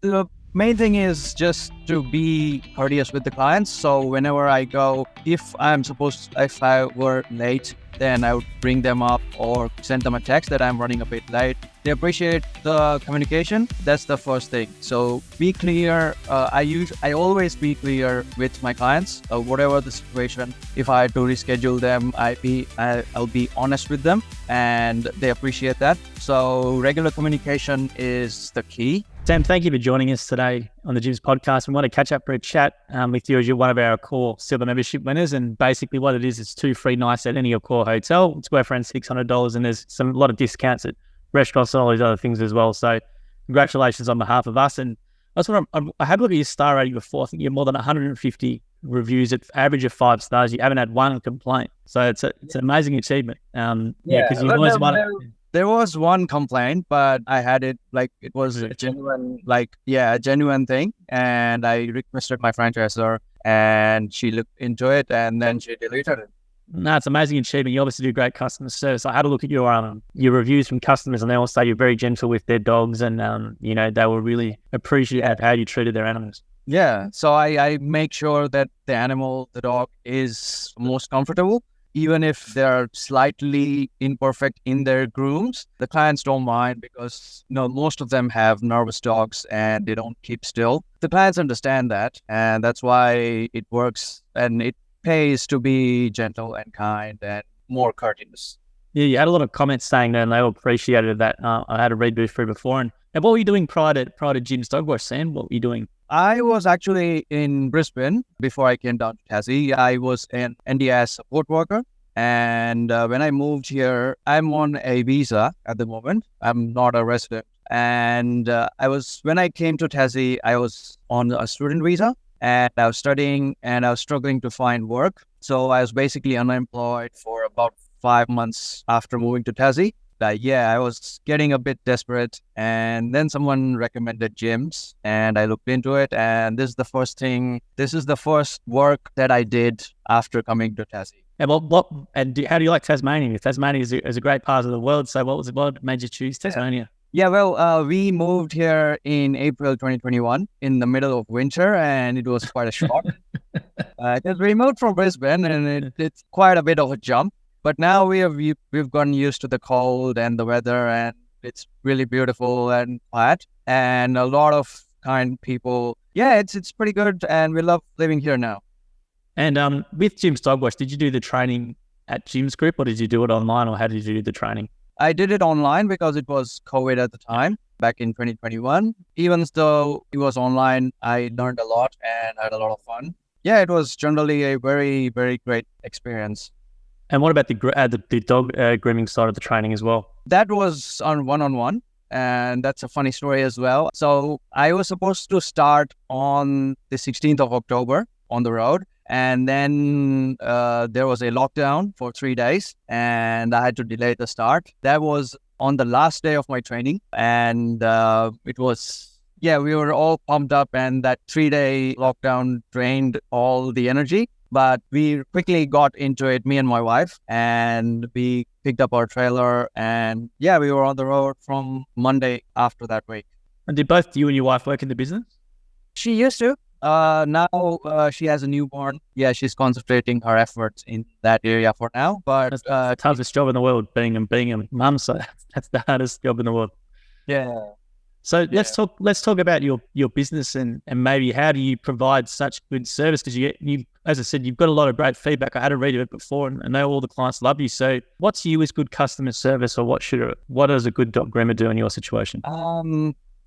The main thing is just to be courteous with the clients. So whenever I go, if I were late, then I would bring them up or send them a text that I'm running a bit late. They appreciate the communication. That's the first thing. So be clear. I always be clear with my clients, whatever the situation. If I had to reschedule them, I'll be honest with them, and they appreciate that. So regular communication is the key. Sam, thank you for joining us today on the Gyms podcast. We want to catch up for a chat with you as you're one of our core silver membership winners. And basically what it is, it's 2 free nights at any of your core hotel. It's worth around $600, and there's a lot of discounts at restaurants and all these other things as well. So congratulations on behalf of us. And I had a look at your star rating before. I think you're more than 150 reviews at average of 5 stars. You haven't had one complaint. So it's an amazing achievement. Because you've always won. There was one complaint, but I had it it was a genuine, a genuine thing. And I requested my franchisor, and she looked into it, and then she deleted it. No, it's an amazing achievement. You obviously do great customer service. I had a look at your reviews from customers, and they all say you're very gentle with their dogs, and they will really appreciate how you treated their animals. Yeah, so I make sure that the dog is most comfortable. Even if they're slightly imperfect in their grooms, the clients don't mind because most of them have nervous dogs and they don't keep still. The clients understand that, and that's why it works, and it pays to be gentle and kind and more courteous. Yeah, you had a lot of comments saying that, and they all appreciated that. I had a read through before. And what were you doing prior to Gyms Dog Wash, Sam? What were you doing? I was actually in Brisbane before I came down to Tassie. I was an NDIS support worker. And when I moved here, I'm on a visa at the moment. I'm not a resident. And when I came to Tassie, I was on a student visa, and I was studying, and I was struggling to find work. So I was basically unemployed for about 5 months after moving to Tassie. I was getting a bit desperate, and then someone recommended gyms, and I looked into it, and this is the first work that I did after coming to Tassie. And how do you like Tasmania? Tasmania is a great part of the world. So what made you choose Tasmania? Yeah, well, we moved here in April 2021 in the middle of winter, and it was quite a shock. Because we moved from Brisbane, and it's quite a bit of a jump. But now we've gotten used to the cold and the weather, and it's really beautiful and quiet, and a lot of kind people. Yeah, it's pretty good, and we love living here now. And with Gyms Dog Wash, did you do the training at Gyms Group, or did you do it online, or how did you do the training? I did it online because it was COVID at the time, back in 2021. Even though it was online, I learned a lot and had a lot of fun. Yeah, it was generally a very, very great experience. And what about the dog grooming side of the training as well? That was on one-on-one, and that's a funny story as well. So I was supposed to start on the 16th of October on the road, and then there was a lockdown for 3 days, and I had to delay the start. That was on the last day of my training, and we were all pumped up, and that 3-day lockdown drained all the energy. But we quickly got into it, me and my wife, and we picked up our trailer, and we were on the road from Monday after that week. And did both you and your wife work in the business? She used to. Now she has a newborn. Yeah, she's concentrating her efforts in that area for now. But that's the toughest job in the world, being a mum. So that's the hardest job in the world. Yeah. So let's talk about your business and maybe how do you provide such good service? Because you, as I said, you've got a lot of great feedback. I had a read of it before, and I know all the clients love you. So what's you as good customer service, or what does a good dog groomer do in your situation?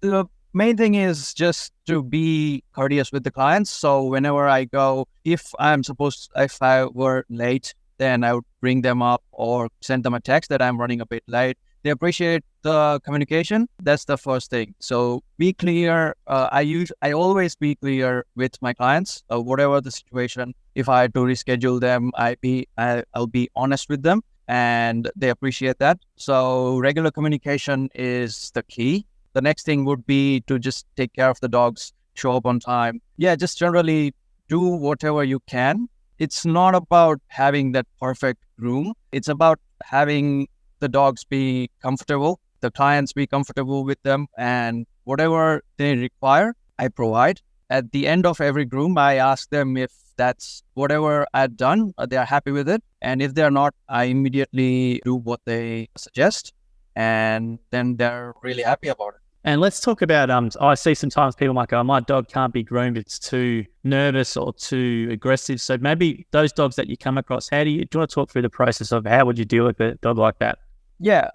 The main thing is just to be courteous with the clients. So whenever I go, if I were late, then I would bring them up or send them a text that I'm running a bit late. They appreciate the communication. That's the first thing. So be clear. I always be clear with my clients, whatever the situation. If I had to reschedule them, I'll be honest with them, and they appreciate that. So regular communication is the key. The next thing would be to just take care of the dogs, show up on time. Yeah, just generally do whatever you can. It's not about having that perfect groom. It's about having the dogs be comfortable, the clients be comfortable with them, and whatever they require, I provide. At the end of every groom, I ask them if that's whatever I've done, they are happy with it. And if they're not, I immediately do what they suggest. And then they're really happy about it. And let's talk about, I see sometimes people might go, my dog can't be groomed, it's too nervous or too aggressive. So maybe those dogs that you come across, do you want to talk through the process of how would you deal with a dog like that? Yeah.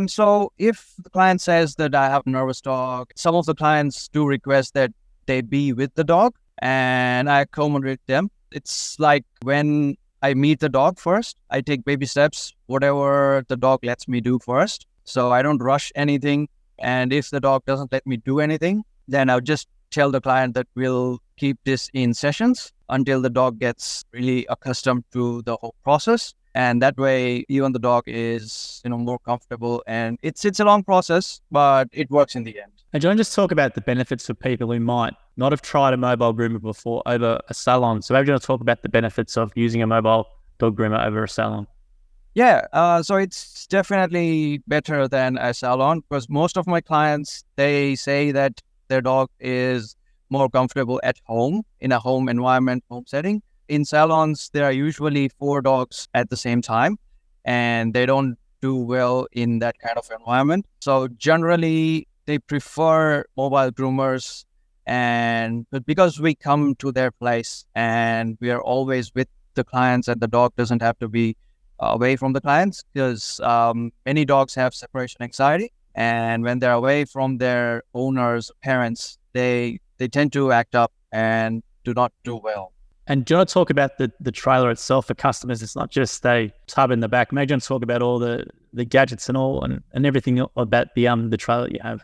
So if the client says that I have a nervous dog, some of the clients do request that they be with the dog and I accommodate them. It's like when I meet the dog first, I take baby steps, whatever the dog lets me do first. So I don't rush anything. And if the dog doesn't let me do anything, then I'll just tell the client that we'll keep this in sessions until the dog gets really accustomed to the whole process. And that way, even the dog is, more comfortable. And it's a long process, but it works in the end. And do you want to just talk about the benefits for people who might not have tried a mobile groomer before over a salon? So maybe you want to talk about the benefits of using a mobile dog groomer over a salon. Yeah, so it's definitely better than a salon because most of my clients, they say that their dog is more comfortable at home, in a home environment, home setting. In salons, there are usually 4 dogs at the same time, and they don't do well in that kind of environment. So generally, they prefer mobile groomers, but because we come to their place and we are always with the clients and the dog doesn't have to be away from the clients because many dogs have separation anxiety, and when they're away from their owners, parents, they tend to act up and do not do well. And do you want to talk about the trailer itself for customers? It's not just a tub in the back. Maybe you want to talk about all the gadgets and all and everything about the trailer that you have.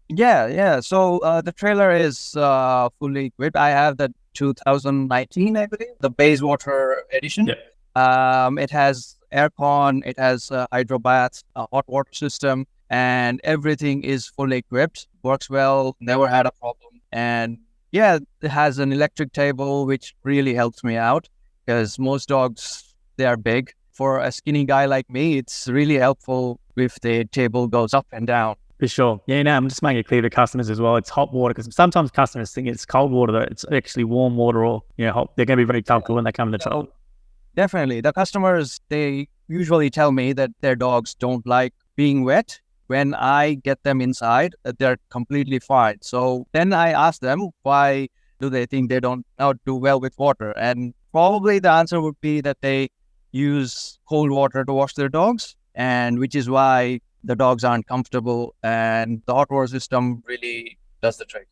Yeah. So the trailer is fully equipped. I have the 2019, I believe, the Bayswater edition. Yep. It has aircon, it has a hydro bath, a hot water system, and everything is fully equipped. Works well, never had a problem. And yeah, it has an electric table, which really helps me out because most dogs, they are big. For a skinny guy like me, it's really helpful if the table goes up and down. For sure. Yeah, no, I'm just making it clear to customers as well. It's hot water because sometimes customers think it's cold water, though. It's actually warm water or, hot. They're going to be very comfortable when they come in the trailer. Definitely. The customers, they usually tell me that their dogs don't like being wet. When I get them inside, they're completely fine. So then I ask them, why do they think they don't do well with water? And probably the answer would be that they use cold water to wash their dogs, and which is why the dogs aren't comfortable, and the hot water system really does the trick.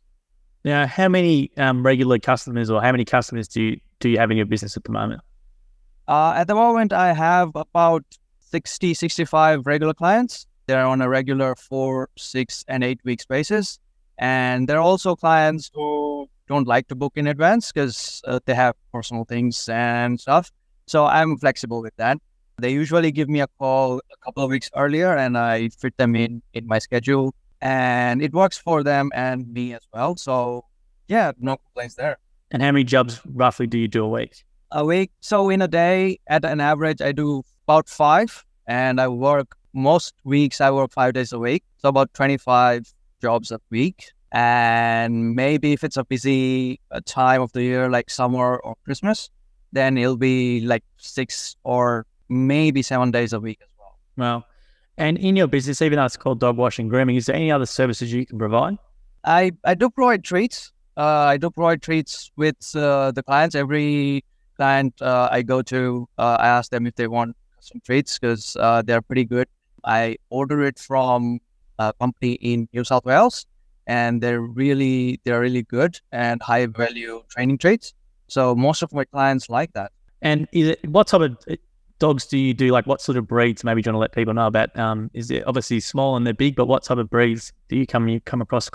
Now, how many regular customers or how many customers do you have in your business at the moment? At the moment, I have about 60, 65 regular clients. They're on a regular 4, 6, and 8 weeks basis. And there are also clients who don't like to book in advance because they have personal things and stuff. So I'm flexible with that. They usually give me a call a couple of weeks earlier and I fit them in my schedule. And it works for them and me as well. So yeah, no complaints there. And how many jobs roughly do you do a week? A week. So in a day, at an average, I do about 5. And most weeks I work 5 days a week. So about 25 jobs a week. And maybe if it's a busy time of the year, like summer or Christmas, then it'll be like 6 or maybe 7 days a week as well. Well, and in your business, even though it's called dog washing grooming, is there any other services you can provide? I do provide treats. I do provide treats with the clients. Every client I go to, I ask them if they want some treats because they're pretty good. I order it from a company in New South Wales, and they're really good and high value training treats. So most of my clients like that. And what type of dogs do you do? Like what sort of breeds? Maybe you want to let people know about. Is it obviously small and they're big, but what type of breeds do you come across?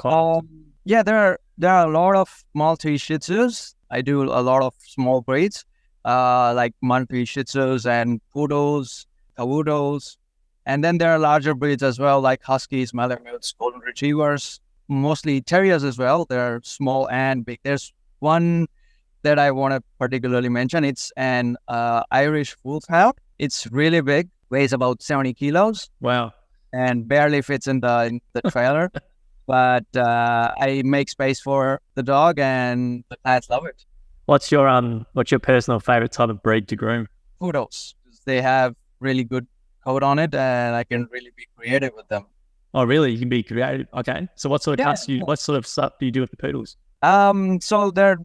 Yeah, there are a lot of Maltese Shih Tzus. I do a lot of small breeds, like Maltese Shih Tzus and Poodles, Cavoodles. And then there are larger breeds as well, like Huskies, Malamutes, Golden Retrievers, mostly Terriers as well. They're small and big. There's one that I want to particularly mention. It's an Irish Wolfhound. It's really big, weighs about 70 kilos. Wow. And barely fits in the trailer. but I make space for the dog, and the clients love it. What's your personal favorite type of breed to groom? Poodles. They have really good coat on it, and I can really be creative with them. Oh, really? You can be creative. Okay. So what sort of Yeah. cuts what sort of stuff do you do with the poodles? So there are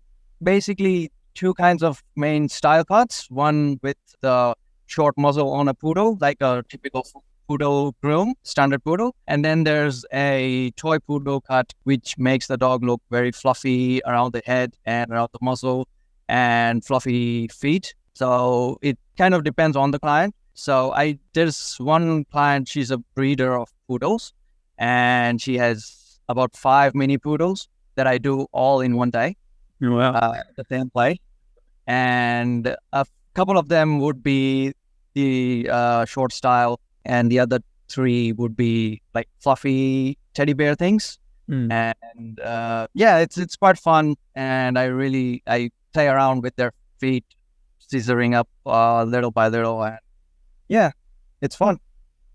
basically two kinds of main style cuts. One with the short muzzle on a poodle, like a typical poodle groom, standard poodle. And then there's a toy poodle cut, which makes the dog look very fluffy around the head and around the muzzle and fluffy feet. So it kind of depends on the client. So there's one client, she's a breeder of poodles, and she has about 5 mini poodles that I do all in one day. Wow. The same play. And a couple of them would be the short style, and the other 3 would be like fluffy teddy bear things. And it's quite fun, and I play around with their feet, scissoring up little by little, and yeah, it's fun.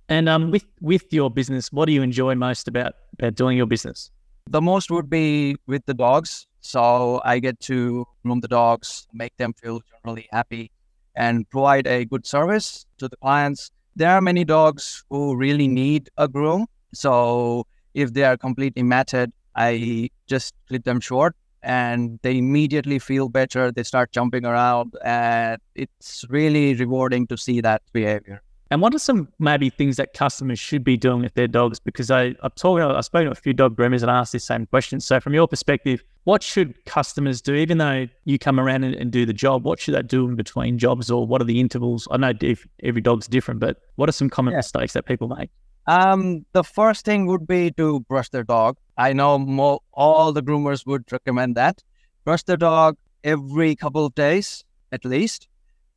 And with your business, what do you enjoy most about doing your business? The most would be with the dogs. So I get to groom the dogs, make them feel generally happy, and provide a good service to the clients. There are many dogs who really need a groom. So if they are completely matted, I just clip them short, and they immediately feel better. They start jumping around, and it's really rewarding to see that behavior. And what are some maybe things that customers should be doing with their dogs? Because I've spoken to a few dog groomers and asked this same question. So from your perspective, what should customers do? Even though you come around and do the job, what should they do in between jobs, or what are the intervals? I know every dog's different, but what are some common mistakes that people make? The first thing would be to brush their dog. I know all the groomers would recommend that. Brush their dog every couple of days, at least,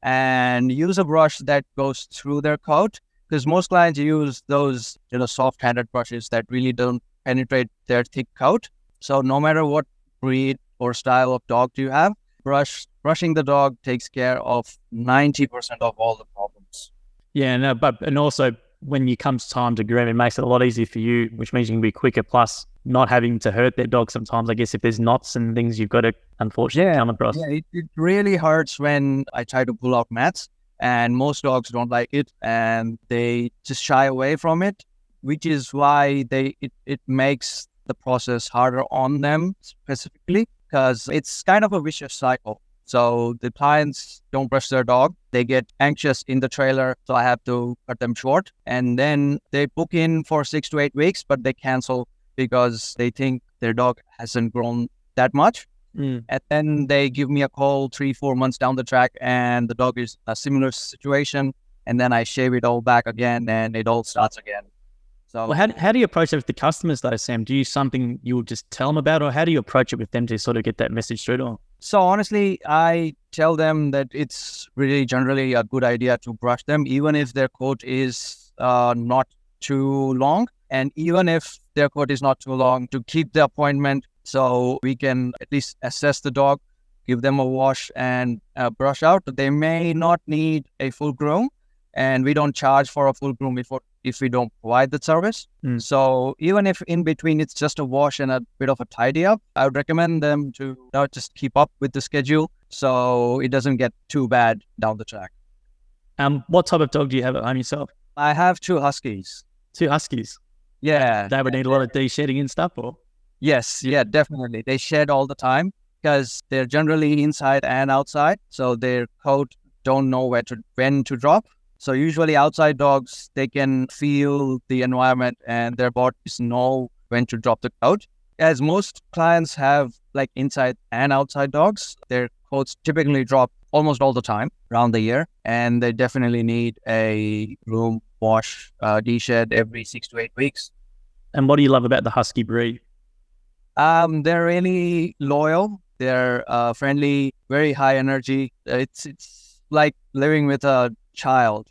and use a brush that goes through their coat, because most clients use those, soft-handed brushes that really don't penetrate their thick coat. So no matter what breed or style of dog you have, brushing the dog takes care of 90% of all the problems. Yeah, no, and also when it comes time to groom, it makes it a lot easier for you, which means you can be quicker, plus not having to hurt their dog sometimes. I guess if there's knots and things you've got to unfortunately come across. Yeah, it really hurts when I try to pull out mats, and most dogs don't like it, and they just shy away from it, which is why it makes the process harder on them specifically, because it's kind of a vicious cycle. So the clients don't brush their dog. They get anxious in the trailer, so I have to cut them short. And then they book in for 6 to 8 weeks, but they cancel because they think their dog hasn't grown that much. And then they give me a call 3-4 months down the track, and the dog is a similar situation. And then I shave it all back again, and it all starts again. So, well, how do you approach it with the customers though, Sam? Do you something you will just tell them about, or how do you approach it with them to sort of get that message through to them? So honestly, I tell them that it's really generally a good idea to brush them, even if their coat is not too long. And even if their coat is not too long, to keep the appointment so we can at least assess the dog, give them a wash and brush out. They may not need a full groom, and we don't charge for a full groom if we don't provide the service. So even if in between it's just a wash and a bit of a tidy up, I would recommend them to just keep up with the schedule so it doesn't get too bad down the track. What type of dog do you have at home yourself? I have 2 huskies. 2 huskies? Yeah. They would need a lot of de-shedding and stuff, or? Yes, yeah, definitely. They shed all the time because they're generally inside and outside. So their coat don't know when to drop. So usually outside dogs, they can feel the environment and their bodies know when to drop the coat. As most clients have like inside and outside dogs, their coats typically drop almost all the time around the year. And they definitely need a groom, wash, de-shed every 6 to 8 weeks. And what do you love about the husky breed? They're really loyal. They're friendly, very high energy. It's like living with a child.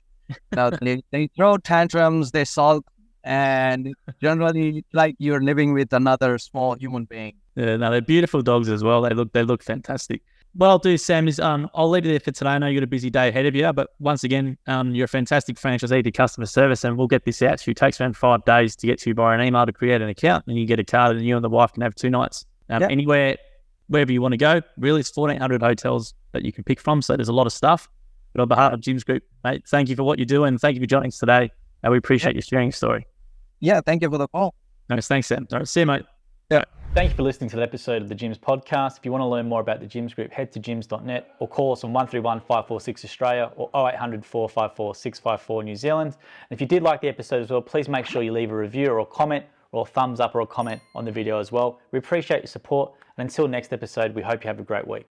They throw tantrums, they sulk, and generally like you're living with another small human being. Yeah, no, they're beautiful dogs as well. They look fantastic. What I'll do, Sam, is I'll leave it there for today. I know you've got a busy day ahead of you, but once again, you're a fantastic franchisee to customer service, and we'll get this out to you. It takes around 5 days to get to you by an email to create an account, and you get a card, and you and the wife can have 2 nights anywhere, wherever you want to go. Really, it's 1,400 hotels that you can pick from, so there's a lot of stuff. But on behalf of Jim's Group, mate, thank you for what you do, and thank you for joining us today. And we appreciate you sharing your story. Yeah, thank you for the call. Nice, thanks, Sam. All right, see you, mate. Yeah. Thank you for listening to the episode of the Gyms podcast. If you want to learn more about the Gyms Group, head to gyms.net or call us on 131 546 Australia or 0800 454 654 New Zealand. And if you did like the episode as well, please make sure you leave a review or a comment or a thumbs up or a comment on the video as well. We appreciate your support. And until next episode, we hope you have a great week.